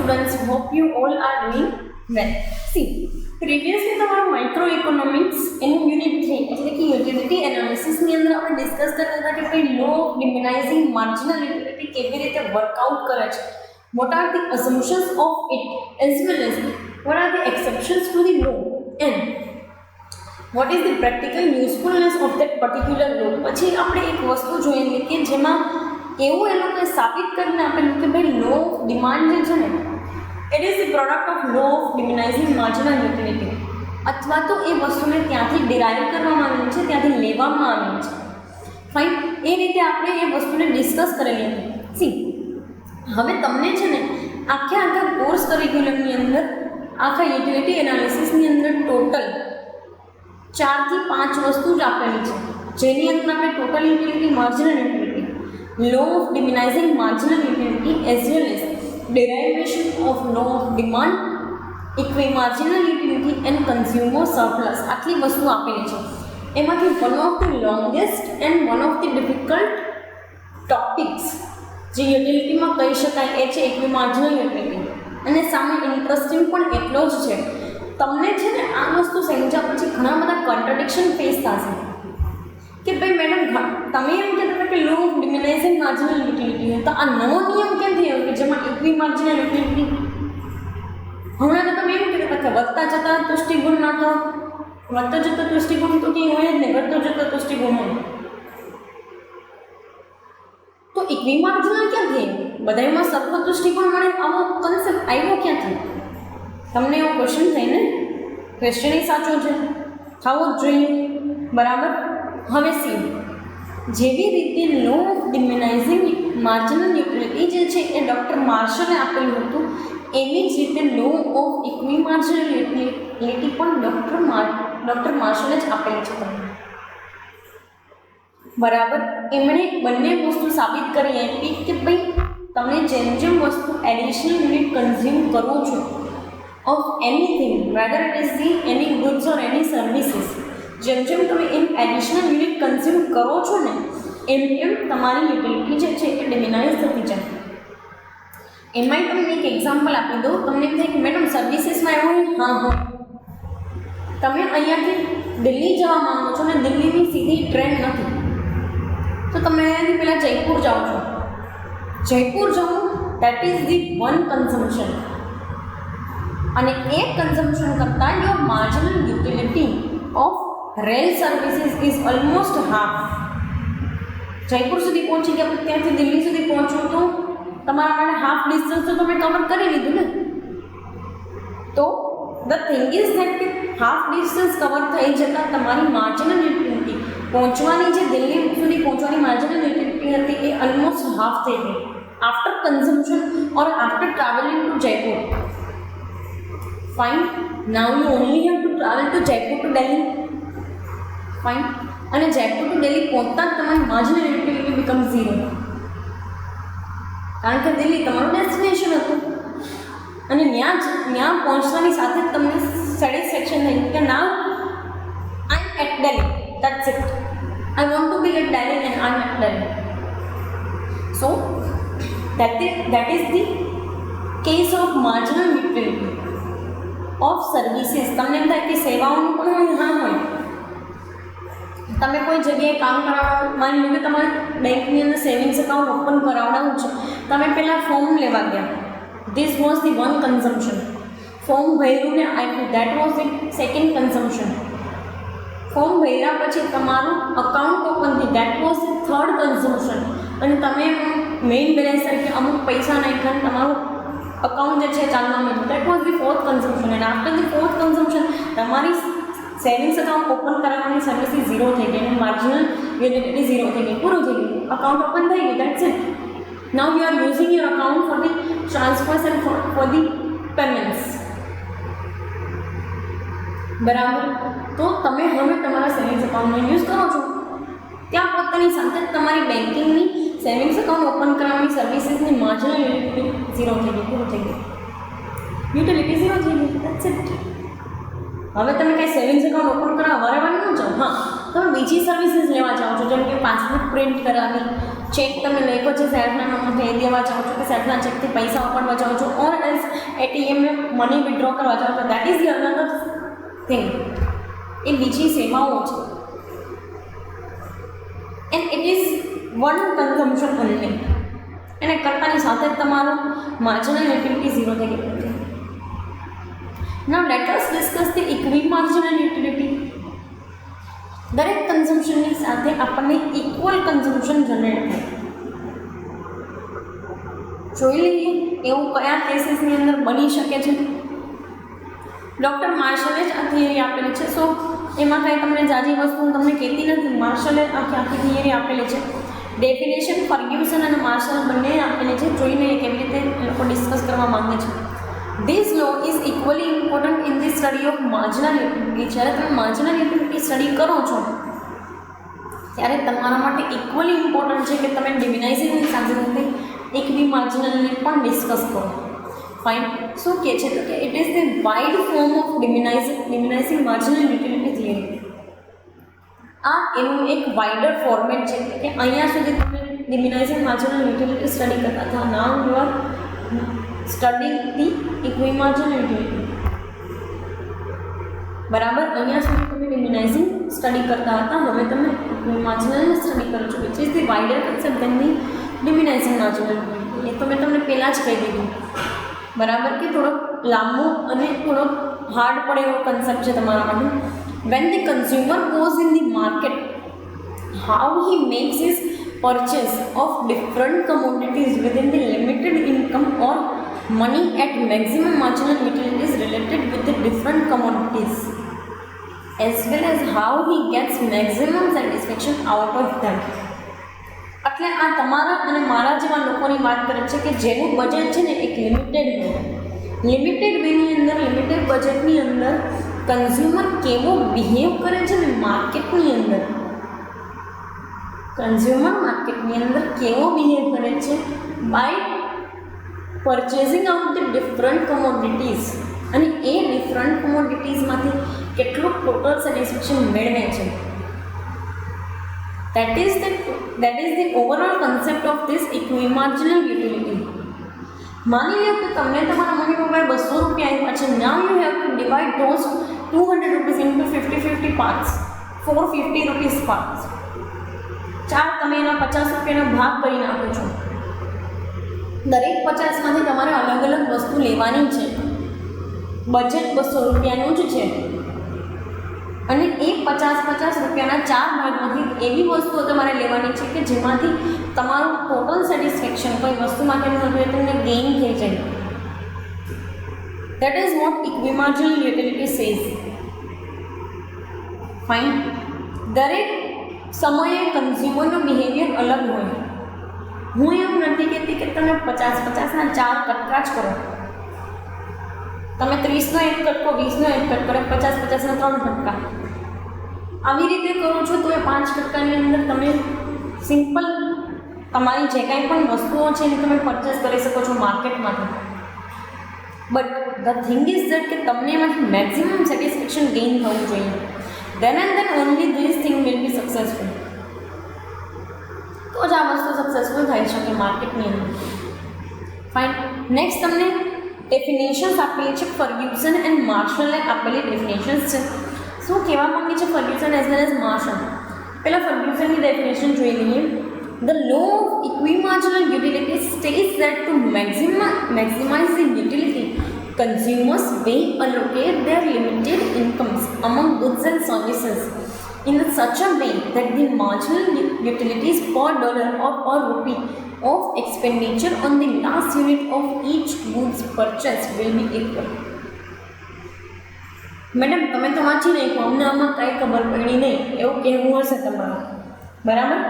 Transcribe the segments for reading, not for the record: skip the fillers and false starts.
students, hope you all are doing well. See, previously તમારું micro economics એનું unit 3 એટલે કે યુટિલિટી એનાલિસિસ ની અંદર આપણે ડિસ્કસ કરતા હતા કે ભાઈ લો ડિમિનાઇઝિંગ માર્જિનલ યુટિલિટી કેવી રીતે વર્કઆઉટ કરે છે, what are the assumptions of it as well as what are the exceptions to the law and what is the practical usefulness of that particular law. પછી આપણે એક વસ્તુ જોયેલી કે જેમાં એવું એ લોકોએ સાબિત કરીને આપેલું કે ભાઈ લો ઓફ ડિમાન્ડ જે છે ને it is the product of law of diminishing marginal utility, અથવા તો એ વસ્તુને ત્યાંથી ડિરાઈવ કરવામાં આવેલી છે, ત્યાંથી લેવામાં આવેલી છે. ફાઇન, એ રીતે આપણે એ વસ્તુને ડિસ્કસ કરેલી હતી. સી, હવે તમને છે ને આખા કોર્સ કરિક્યુલમની અંદર આખા યુટિલિટી એનાલિસિસની અંદર ટોટલ 4 થી 5 વસ્તુ જ આપેલી છે, જેની અંદર આપણે total utility, marginal utility, law of diminishing marginal utility as well as derivation of law of demand, equimarginal utility and consumer surplus આટલી વસ્તુ આપેલી છે. એમાંથી one of the longest and one of the difficult topics જે યુટિલિટીમાં કહી શકાય એ છે ઇક્વિમાર્જિનલ utility, અને સામે ઇન્ટરેસ્ટિંગ પણ એટલો જ છે. તમને છે ને આ વસ્તુ સમજ્યા પછી ઘણા બધા કોન્ટ્રાડિક્શન ફેસ થશે કે ભાઈ મેડમ તમે એમ કહેતા કે law of diminishing marginal utility હોય તો આ નવો નિયમ ક્યાંથી આવ્યો કે જેમાં ઇક્વિમાર્જિનલ યુટિલિટી, હમણાં તો તમે એમ કહેતા કે વધતા જતા તુષ્ટિગુણ ના તો વધતા જતા તુષ્ટિગુણ તો કંઈ હોય જ નહીં, ઘટતો જતા તુષ્ટિગુણ હોય. તો ઇક્વિમાર્જિનલ ક્યાંથી આવ્યું? બધામાં સર્વ તુષ્ટિગુણ મળે આવો કન્સેપ્ટ આવ્યો ક્યાંથી? તમને એવો ક્વેશ્ચન થાય ને, ક્વેશ્ચન એ સાચો છે, થવો જ જોઈએ, બરાબર. હવે સી, જેવી રીતે લો ઓફ ડિમિનાઇઝિંગ માર્જિનલ યુટિલિટી જે છે એ ડૉક્ટર માર્શલે આપેલું હતું, એવી જ રીતે લો ઓફ ઇક્વિમાર્જિનલ યુટિલિટી પણ ડૉક્ટર માર્શલે જ આપેલી છે તમને, બરાબર. એમણે બંને વસ્તુ સાબિત કરી આપી કે ભાઈ તમે જેમ જેમ વસ્તુ એડિશનલ યુનિટ કન્ઝ્યુમ કરો છો of anything, whether it is the any goods or any services, જેમ જેમ તમે એમ એડિશનલ યુનિટ કન્ઝ્યુમ કરો છો ને એમ એમ તમારી યુટિલિટી જે છે એ ડિમિનાઇઝ થતી જાય. એમાંય તમને એક એક્ઝામ્પલ આપી દઉં. તમને એમ થાય કે મેડમ સર્વિસીસમાં એવું હોય, હા, તમે અહીંયાથી દિલ્હી જવા માંગો છો ને દિલ્હીની સીધી ટ્રેન નથી, તો તમે અહીંયાથી પહેલાં જયપુર જાઓ છો. જયપુર જવું that is the one consumption, અને એ કન્ઝમ્પશન કરતાં your marginal utility of rail services is almost half. Jaipur સુધી પહોંચી ગયા પછી ત્યાંથી દિલ્હી સુધી પહોંચો તો તમારા માટે હાફ ડિસ્ટન્સ તો તમે કવર કરી લીધું ને. તો ધ થિંગ ઇઝ ધેટ કે હાફ ડિસ્ટન્સ કવર થઈ જતાં તમારી માર્જિનલ યુટિલિટી પહોંચવાની, જે દિલ્હી સુધી પહોંચવાની માર્જિનલ યુટિલિટી હતી એ ઓલમોસ્ટ હાફ થઈ ગઈ after consumption or after travelling to Jaipur. Fine. Now you only have to travel to Jaipur to Delhi. Fine. અને જયપુર ટુ દિલ્હી પહોંચતા જ તમારી માર્જિનલ યુટિલિટી બીકમ 0, કારણ કે દિલ્હી તમારું ડેસ્ટિનેશન હતું અને ત્યાં પહોંચવાની સાથે જ તમને સેટિસ્ફેક્શન થઈ કે now I am at Delhi, that's it, I want to be at Delhi and I am at Delhi. So that is the case of marginal utility of services. તમને એમ થાય કે સેવાઓનું પણ હોય, હા હોય. તમે કોઈ જગ્યાએ કામ કરાવડાવો, માની લો કે તમારે બેંકની અંદર સેવિંગ્સ એકાઉન્ટ ઓપન કરાવડાવવું છે, તમે પહેલાં ફોર્મ લેવા ગયા, this was the one consumption. Form ભર્યું ને આપ્યું, that was the second consumption. Form ભર્યા પછી તમારું અકાઉન્ટ ઓપન થયું, that was the third consumption. અને તમે મેઇન બેલેન્સ તરીકે અમુક પૈસા નાખ્યા, તમારું અકાઉન્ટ જે છે ચાલવા માંડ્યું, that was the fourth consumption. And after the fourth consumption તમારી સેવિંગ્સ એકાઉન્ટ ઓપન કરાવવાની સર્વિસીસ 0 થઈ ગઈ અને માર્જિનલ યુટિલિટી 0 થઈ ગઈ, પૂરું થઈ ગયું, અકાઉન્ટ ઓપન થઈ ગયું, that's it. Now you R using your account for the transfers and for the payments, બરાબર. તો તમે હવે તમારા સેવિંગ્સ એકાઉન્ટનો યુઝ કરો છો, ત્યાં પોતાની સાથે જ તમારી બેન્કિંગની સેવિંગ્સ એકાઉન્ટ ઓપન કરાવવાની સર્વિસીસની માર્જિનલ યુટિલિટી 0 થઈ ગઈ, પૂરું થઈ ગયું, યુટિલિટી 0 થઈ ગઈ, દેટ્સ ઇટ. હવે તમે કંઈ સેવિંગ્સ એકાઉન્ટ ઓપન કરાવવા વારંવાર ન જાઓ, હા તમે બીજી સર્વિસીસ લેવા જાઓ છો, જેમ કે પાસબુક પ્રિન્ટ કરાવી, ચેક તમે લખ્યો છે સેલ્ફના નંબરથી એ દેવા જાઓ છો કે સેલ્ફના ચેકથી પૈસા ઉપાડવા જાઓ છો ઓર એઝ એટીએમને મની વિડ્રો કરવા જાઓ છો, that is the another thing. એ બીજી સેવાઓ છે and it is one consumption only. એને કરતાની સાથે જ તમારું માર્જિનલ યુટિલિટી ઝીરો થઈ ગયું છે. Now let us discuss the equimarginal utility. દરેક કન્ઝમ્પશનની સાથે આપણને ઇક્વલ કન્ઝમ્પશન જનરેટ થાય. જોઈ લઈએ એવું કયા કેસીસની અંદર બની શકે છે. ડૉક્ટર માર્શલે જ આ થિયરી આપેલી છે. સો એમાં કાંઈ તમને જાજી વસ્તુ હું તમને કહેતી નથી. માર્શલે આખી થિયરી આપેલી છે. ડેફિનેશન ફર્ગ્યુસન અને માર્શલ બંને આપેલી છે. જોઈ લઈએ કેવી રીતે લોકો ડિસ્કસ કરવા માંગે છે. This law is equally important in the study of marginal utility. જ્યારે તમે માર્જિનલ યુટિલિટી સ્ટડી કરો છો ત્યારે તમારા માટે ઇક્વલી ઇમ્પોર્ટન્ટ છે કે તમે ડિમિનાઇઝિંગની સાથે સાથે ઇક્વિ માર્જિનલને પણ ડિસ્કસ કરો. ફાઇન. શું કહે છે તો કે it is the wide form of diminishing marginal utility theory. આ એનું એક વાઇડર ફોર્મેટ છે કે અહીંયા સુધી તમે ડિમિનાઇઝિંગ માર્જિનલ યુટિલિટી સ્ટડી કરતા હતા. Now you are study the equimarginal utility. બરાબર. અહીંયા સુધી તમે ડિમિનાઇઝિંગ સ્ટડી કરતા હતા, હવે તમે ઇક્વિ માર્જિનલને સ્ટડી કરો છો, which is the wider concept than the diminishing marginal utility. એ તો મેં તમને પહેલાં જ કહી દીધું. બરાબર કે થોડોક લાંબો અને થોડોક હાર્ડ પડે એવો કન્સેપ્ટ છે તમારા માટે. When the consumer goes in the market, how he makes his purchase of different commodities within the limited income or money at maximum marginal utility is related with the different commodities, as well as how he gets maximum satisfaction out of them. એટલે આ તમારા અને મારા જેવા લોકોની વાત કરે છે કે જેનું બજેટ છે ને એક લિમિટેડ હોય. લિમિટેડ વેની અંદર, લિમિટેડ બજેટની અંદર કન્ઝ્યુમર કેવો બિહેવ કરે છે ને માર્કેટની અંદર, કન્ઝ્યુમર માર્કેટની અંદર કેવો બિહેવ કરે છે by purchasing out the different commodities, અને એ ડિફરન્ટ કોમોડિટીઝમાંથી કેટલું ટોટલ સેટિસ્ફેક્શન મેળવે છે. That is the overall concept of this equimarginal utility. માની લો કે તમને તમારા મમ્મી પપ્પાએ 200 રૂપિયા આપ્યા છે. Now you have to divide those 200 rupees into 50 parts, 450 rupees parts. તમે એના 50 રૂપિયાનો ભાગ કરી નાખો છો. દરેક 50માંથી તમારે અલગ અલગ વસ્તુ લેવાની છે. બજેટ 200 રૂપિયાનું જ છે અને એ 50 રૂપિયાના 4 ભાગમાંથી એવી વસ્તુઓ તમારે લેવાની છે કે જેમાંથી તમારું ટોટલ સેટિસ્ફેક્શન કોઈ વસ્તુ માટેનું હતું તમને ગેઇન થઈ જાય. That is what equimarginal utility says. Fine. દરેક સમયે કન્ઝ્યુમરનું બિહેવિયર અલગ હોય. હું એવું નથી કહેતી કે તમે 50ના 4 કટકા જ કરો. તમે 30નો એક કટકો, 20નો એક કટકો, 50ના 3 કટકા આવી રીતે કરો છો તો એ 5 કટકાની અંદર તમે સિમ્પલ તમારી જે કાંઈ પણ વસ્તુઓ છે એને તમે પરચેસ કરી શકો છો માર્કેટમાંથી. But the thing is that કે તમને એમાંથી મેક્સિમમ સેટિસ્ફેક્શન ગેઇન થવું જોઈએ. Then and then only this thing will be successful. તો જ આ વસ્તુ સક્સેસફુલ થઈ શકે માર્કેટની અંદર. ફાઇન. નેક્સ્ટ તમને ડેફિનેશન્સ આપેલી છે. ફર્ગ્યુસન એન્ડ માર્શલે આપેલી ડેફિનેશન્સ છે. શું કહેવા માંગે છે Ferguson as well as Marshall? પહેલાં ફર્ગ્યુસનની ડેફિનેશન જોઈ લઈએ. The law of equimarginal utility states that to maximize the utility, consumers may allocate their limited incomes among goods and services in such a way that the marginal utilities per dollar or per rupee of expenditure on the last unit of each goods purchased will be equal. Madam તમે તો વાંચી નાખો, અમને આમાં કાંઈ ખબર પડી નહીં એવું કહેવું હશે તમારું. બરાબર.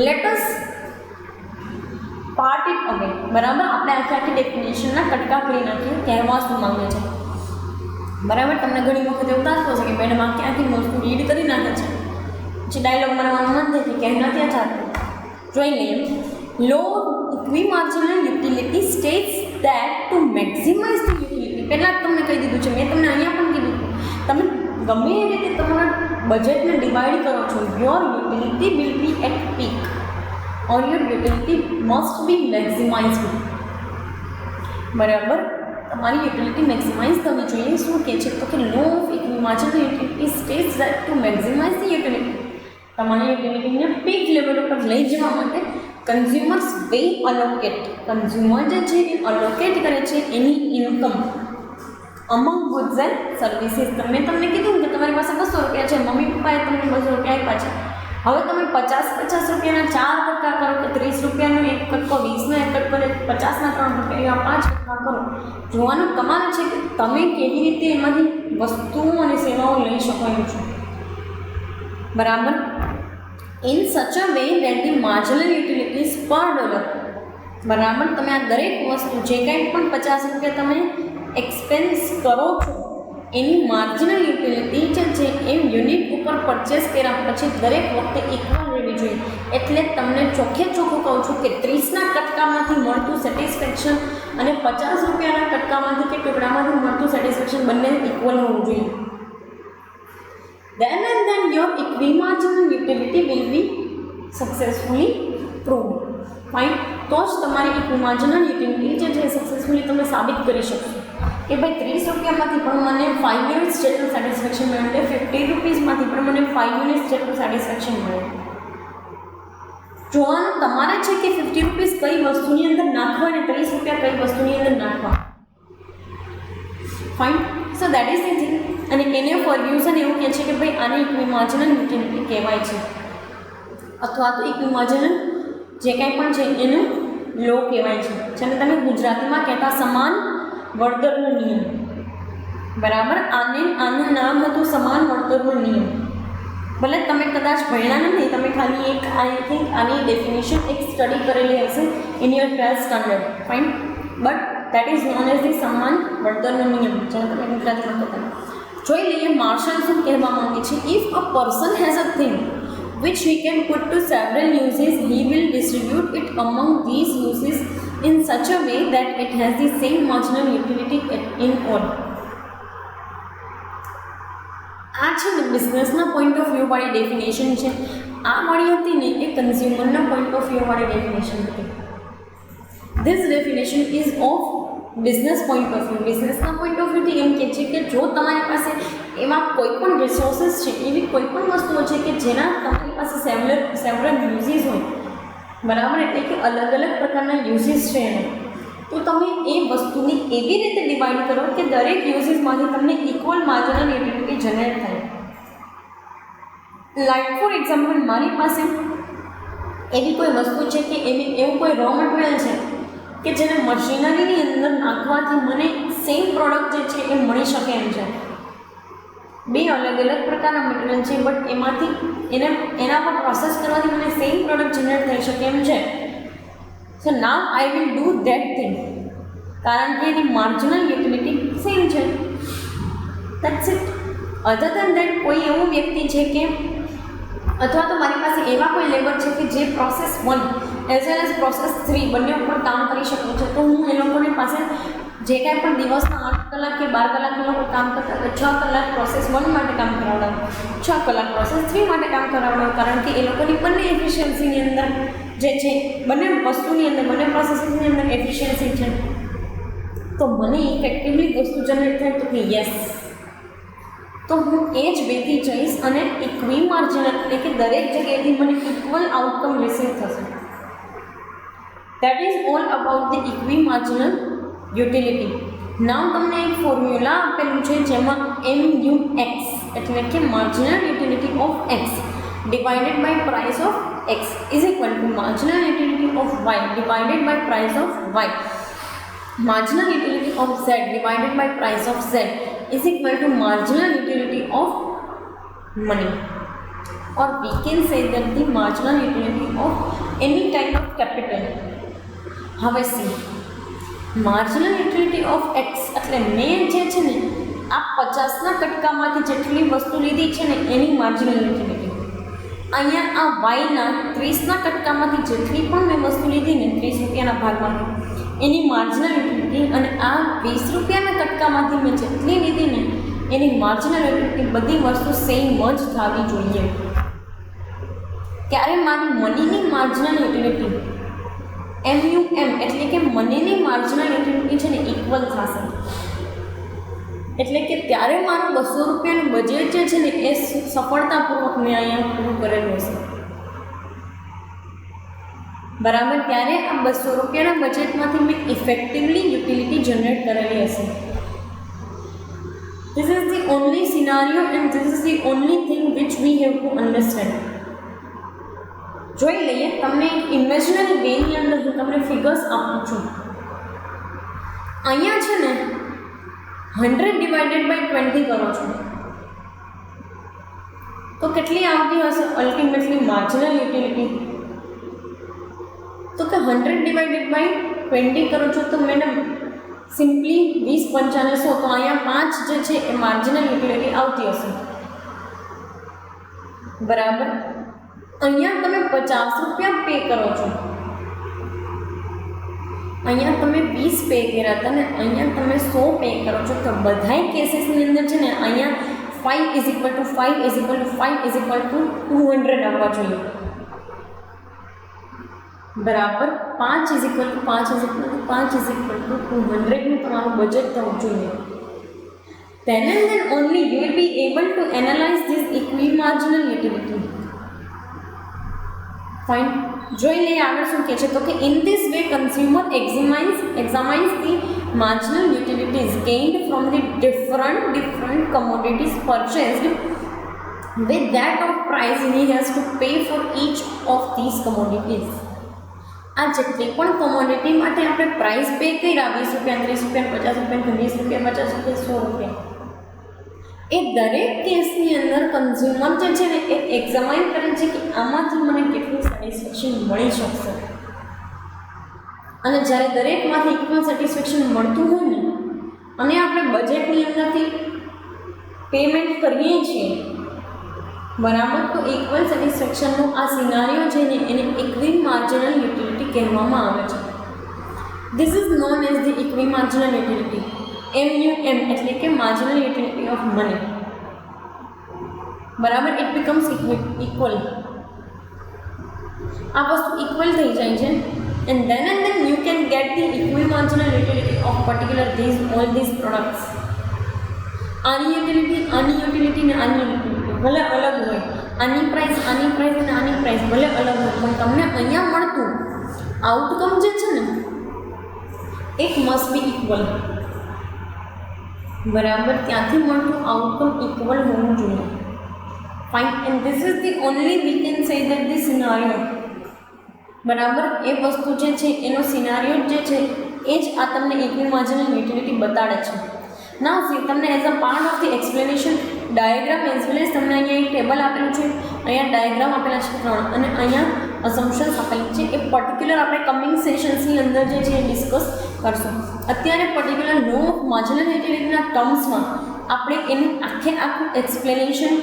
લેટસ પાર્ટ ઇટ અવે. બરાબર. આપણે આખી ડેફિનેશનના કટકા કરી નાખીએ કહેવા શું માંગે છે. બરાબર. તમને ઘણી વખત એવું થતું હશે કે મેડમ આખી વસ્તુ રીડ કરી નાખે છે, પછી ડાયલોગ મારવાનું મન થાય કે કહેના ત્યાં ચાલતું. જોઈ લઈએ. Law equimarginal utility states that to maximise the utility. પહેલાં જ તમને કહી દીધું છે, મેં તમને અહીંયા પણ કીધું, તમે ગમે એ રીતે તમારા બજેટને ડિવાઈડ કરો છો, your utility will be at peak. or your utility must be maximized. બરાબર, તમારી યુટિલિટી મેક્સિમાઇઝ થવી જોઈએ. શું કહે છે? તો કે law of equi marginal utility states that to maximise the utility, તમારી યુટિલિટીને પીક લેવલ ઉપર લઈ જવા માટે કન્ઝ્યુમર્સ વે અલોકેટ, કન્ઝ્યુમર જે છે એ અલોકેટ કરે છે એની income among goods and services. તમને કીધું કે તમારી પાસે 200 રૂપિયા છે, મમ્મી પપ્પાએ તમને 200 રૂપિયા આપ્યા છે. હવે તમે 50 રૂપિયાના 4 ટકા કરો કે 30 રૂપિયાનો 1 કટકો, 20નો 1 કટકો, 50ના 3 રૂપિયા, 5 ટકા કરો. જોવાનું તમારે છે કે તમે કેવી રીતે એમાંથી વસ્તુઓ અને સેવાઓ લઈ શકો એમ છો. બરાબર. In such a way that the marginal utilities પર ડોલર, બરાબર, તમે આ દરેક વસ્તુ જે કંઈ પણ 50 રૂપિયા તમે એક્સપેન્સ કરો છો એની માર્જિનલ યુટિલિટી જે છે એ યુનિટ ઉપર પરચેસ કર્યા પછી દરેક વખતે ઇક્વલ રહેવી જોઈએ. એટલે તમને ચોખ્ખે ચોખ્ખું કહું છું કે 30ના કટકામાંથી મળતું સેટિસ્ફેક્શન અને 50 રૂપિયાના કટકામાંથી કે ટુકડામાંથી મળતું સેટિસ્ફેક્શન બંને ઇક્વલ હોવું જોઈએ. Then and then your equimarginal utility will be successfully proved. Fine. તો જ તમારી equimarginal utility જે છે સક્સેસફુલી તમે સાબિત કરી શકશો કે ભાઈ 30 રૂપિયામાંથી પણ મને 5 યુનિટ્સ જેટલું સેટિસ્ફેક્શન મળે, 50 રૂપીસમાંથી પણ મને 5 યુનિટ્સ જેટલું સેટિસ્ફેક્શન મળે. જોવાનું તમારે છે કે 50 રૂપીસ કઈ વસ્તુની અંદર નાખવા અને 30 રૂપિયા કઈ વસ્તુની અંદર નાખવા. Fine. So that is the thing. અને એને ફોર્મ્યુઝન એવું કહે છે કે ભાઈ આને ઇક્વિમાર્જિનલ યુટિલિટી કહેવાય છે, અથવા તો ઇક્વિમાર્જિનલ જે કાંઈ પણ છે એનું લો કહેવાય છે, જેને તમે ગુજરાતીમાં કહેતા સમાન વળતરનો નિયમ. બરાબર. આનું નામ હતું સમાન વળતરનો નિયમ. ભલે તમે કદાચ ભણ્યા નથી, તમે ખાલી એક આઈ થિંક આની ડેફિનેશન એક સ્ટડી કરેલી હશે in your 12th standard. Fine. But that is known as the સમાન વળતરનો નિયમ, જેને તમે ગુજરાતીમાં કહેતા. જોઈ લઈએ માર્શલ શું કહેવા માંગે છે. If a person has a thing which he can put to several uses, he will distribute it among these uses in such a way that it has the same marginal utility in all. આ છે ને બિઝનેસના point of view વાળી definition છે. આ મળી હતી ને એ કન્ઝ્યુમરના પોઈન્ટ ઓફ વ્યૂ વાળી ડેફિનેશન હતી. This definition is of business point of view. બિઝનેસના પોઈન્ટ ઓફ વ્યૂથી એમ કહે છે કે જો તમારી પાસે એવા કોઈ પણ રિસોર્સિસ છે, એવી કોઈ પણ વસ્તુઓ છે કે જેના તમારી પાસે સેવરલ યુઝીસ હોય, બરાબર, એટલે કે અલગ અલગ પ્રકારના યુઝીસ છે એનો, તો તમે એ વસ્તુને એવી રીતે ડિવાઈડ કરો કે દરેક યુઝીસમાંથી તમને ઇક્વલ માર્જિનલ યુટિલિટી જનરેટ થાય. લાઈક ફોર એક્ઝામ્પલ, મારી પાસે એવી કોઈ વસ્તુ છે કે એવું કોઈ રો મટીરિયલ છે કે જેને મશીનરીની અંદર નાખવાથી મને સેમ પ્રોડક્ટ જે છે એ મળી શકે એમ છે. બે અલગ અલગ પ્રકારના મટીરિયલ છે, બટ એમાંથી એના પર પ્રોસેસ કરવાથી મને સેમ પ્રોડક્ટ જનરેટ થઈ શકે એમ છે. So now I will do that thing, કારણ કે એની માર્જિનલ યુટિલિટી સેમ છે. That's it. Other than that કોઈ એવું વ્યક્તિ છે કે અથવા તો મારી પાસે એવા કોઈ લેબર છે કે જે process 1 as well as process 3 બંને ઉપર કામ કરી શકે છે, તો હું એ લોકોની પાસે જે કાંઈ પણ દિવસના 8 કલાક કે 12 કલાક એ લોકો કામ કરતા હોય, 6 કલાક પ્રોસેસ 1 માટે કામ કરાવડાવું, 6 કલાક પ્રોસેસ 3 માટે કામ કરાવડાવું, કારણ કે એ લોકોની બંને એફિશિયન્સીની અંદર જે છે, બંને વસ્તુની અંદર, બંને પ્રોસેસિસની અંદર એફિશિયન્સી છે. તો મને ઇફેક્ટિવલી વસ્તુ જનરેટ થાય તો કે યસ, તો હું એ જ વેથી જઈશ અને ઇક્વિમાર્જિનલ એટલે કે દરેક જગ્યાએથી મને ઇક્વલ આઉટકમ રિસીવ થશે. That is all about the equimarginal utility. Now તમને એક ફોર્મ્યુલા આપેલું છે જેમાં MUX એટલે કે marginal utility of X divided by price of X is equal to marginal utility of Y divided by price of Y. Marginal utility of Z divided by price of Z is equal to marginal utility of money, or we can say that the marginal utility of any type of capital. હવે C marginal utility of x એટલે મેં જે છે ને આ 50ના કટકામાંથી જેટલી વસ્તુ લીધી છે ને એની માર્જિનલ યુટિલિટી, અહીંયા આ વાયના 30ના કટકામાંથી જેટલી પણ મેં વસ્તુ લીધી ને 30 રૂપિયાના ભાગમાંથી એની માર્જિનલ યુટિલિટી, અને આ 20 રૂપિયાના કટકામાંથી મેં જેટલી લીધી ને એની માર્જિનલ યુટિલિટી, બધી વસ્તુ સેમ જ થવી જોઈએ. ત્યારે મારી મનીની માર્જિનલ યુટિલિટી MUM એટલે કે મનીની માર્જિનલ યુટિલિટી છે ને ઇક્વલ થશે. એટલે કે ત્યારે મારું 200 રૂપિયાનું બજેટ જે છે ને એ સફળતાપૂર્વક મેં અહીંયા પૂરું કરેલું હશે. બરાબર, ત્યારે આ 200 રૂપિયાના બજેટમાંથી મેં ઇફેક્ટિવલી યુટિલિટી જનરેટ કરેલી હશે. This is the only scenario and this is the only thing which we have to understand. જોઈ લઈએ, તમને એક ઇમેજિનરી વેની અંદર હું તમને ફિગર્સ આપું છું. અહીંયા છે ને 100 ડિવાઇડેડ બાય 20 કરો છો તો કેટલી આવતી હશે અલ્ટિમેટલી માર્જિનલ યુટિલિટી? તો કે 100 ડિવાઇડેડ બાય 20 કરો છો તો મેડમ સિમ્પલી 20 પંચાને 100, તો અહીંયા 5 જે છે એ માર્જિનલ યુટિલિટી આવતી હશે. બરાબર, અહીંયા તમે 50 રૂપિયા પે કરો છો, અહીંયા તમે 20 પે કર્યા હતા ને અહીંયા તમે 100 પે કરો છો. તો બધાય કેસીસની અંદર છે ને અહીંયા 5 = 5 = 5 = 200 આવવા જોઈએ. બરાબર, 5 = 5 = 5 = 200 નું તમારું બજેટ થવું જોઈએ. Then and then only you will be able to analyze this equimarginal utility. Fine. જોઈ લઈએ આગળ શું કહે છે. તો કે in this way consumer examines the marginal utilities gained from the different commodities purchased with that of price he has to pay for each of these commodities. આ જેટલી પણ કોમોડિટી માટે આપણે પ્રાઇસ પે કર્યા 20 રૂપિયા 30 રૂપિયા 50 રૂપિયા 20 રૂપિયા 50 રૂપિયા 100 રૂપિયા, એ દરેક કેસની અંદર કન્ઝ્યુમર જે છે ને એ એક્ઝામાઇન કરે છે કે આમાંથી મને કેટલું સેટિસ્ફેક્શન મળી શકશે. અને જ્યારે દરેકમાંથી ઇક્વલ સેટિસ્ફેક્શન મળતું હોય ને અને આપણે બજેટની અંદરથી પેમેન્ટ કરીએ છીએ, બરાબર, તો ઇક્વલ સેટિસ્ફેક્શનનો આ સિનારીઓ છે ને એને ઇક્વિમાર્જિનલ યુટિલિટી કહેવામાં આવે છે. This is known as the equimarginal utility. MUM એટલે કે માર્જિનલ યુટિલિટી ઓફ મની. બરાબર, ઇટ બીકમ્સ ઇક્વલ. આ વસ્તુ ઇક્વલ થઈ જાય છે and then you can get the equimarginal utility of particular all these products. આની યુટિલિટી ને આની યુટિલિટી ભલે અલગ હોય, આની પ્રાઇસ અને આની પ્રાઇસ ભલે અલગ હોય, પણ તમને અહીંયા મળતું આઉટકમ જે છે ને એક મસ્ટ બી ઇક્વલ. બરાબર, ત્યાંથી મળતું આઉટકમ ઇક્વલ હોવું જોઈએ. Fine, and this is the only we can say that the સિનારીઓ. બરાબર, એ વસ્તુ જે છે એનો સિનારીઓ જે છે એ જ આ તમને ઇક્વિમાર્જિનલ યુટિલિટી બતાડે છે. નાઉ સી, તમને as a part of the explanation diagram as well as તમને અહીંયા એક ટેબલ આપેલું છે, અહીંયા ડાયાગ્રામ આપેલા છે 3 અને અહીંયા અસમ્પશન્સ આપેલી છે. એ પર્ટિક્યુલર આપણે કમિંગ સેશન્સની અંદર જે છે એ ડિસ્કસ કરશું. અત્યારે પર્ટિક્યુલર લો ઓફ માર્જિનલ યુટિલિટીના ટર્મ્સમાં આપણે એનું આખું એક્સપ્લેનેશન,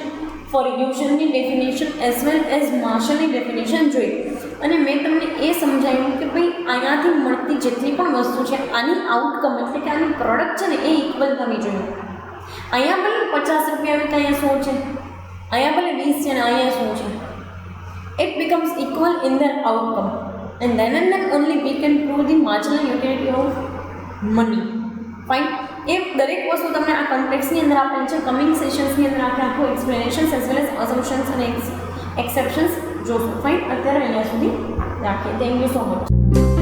ફોરગ્યુશનની ડેફિનેશન એઝ વેલ એઝ માર્શલની ડેફિનેશન જોઈ અને મેં તમને એ સમજાવ્યું કે ભાઈ અહીંયાથી મળતી જેટલી પણ વસ્તુ છે આની આઉટકમ એટલે કે આની પ્રોડક્ટ છે ને એ ઇક્વલ થવી જોઈએ. અહીંયા ભલે 50 રૂપિયા આવે તો અહીંયા 100 છે, અહીંયા ભલે 20 છે ને અહીંયા 100 છે. It becomes equal in their outcome and then only we can prove the marginal utility of money. Fine. એ દરેક વસ્તુ તમને આ કોન્ટેક્સની અંદર આપેલ છે. કમિંગ સેશન્સની અંદર આપણે આખું એક્સપ્લેનેશન્સ એઝ વેલ એઝ અસમ્પશન્સ અને એક્સેપ્શન્સ જોશું. ફાઇન, અત્યારે અહીંયા સુધી રાખીએ. Thank you so much.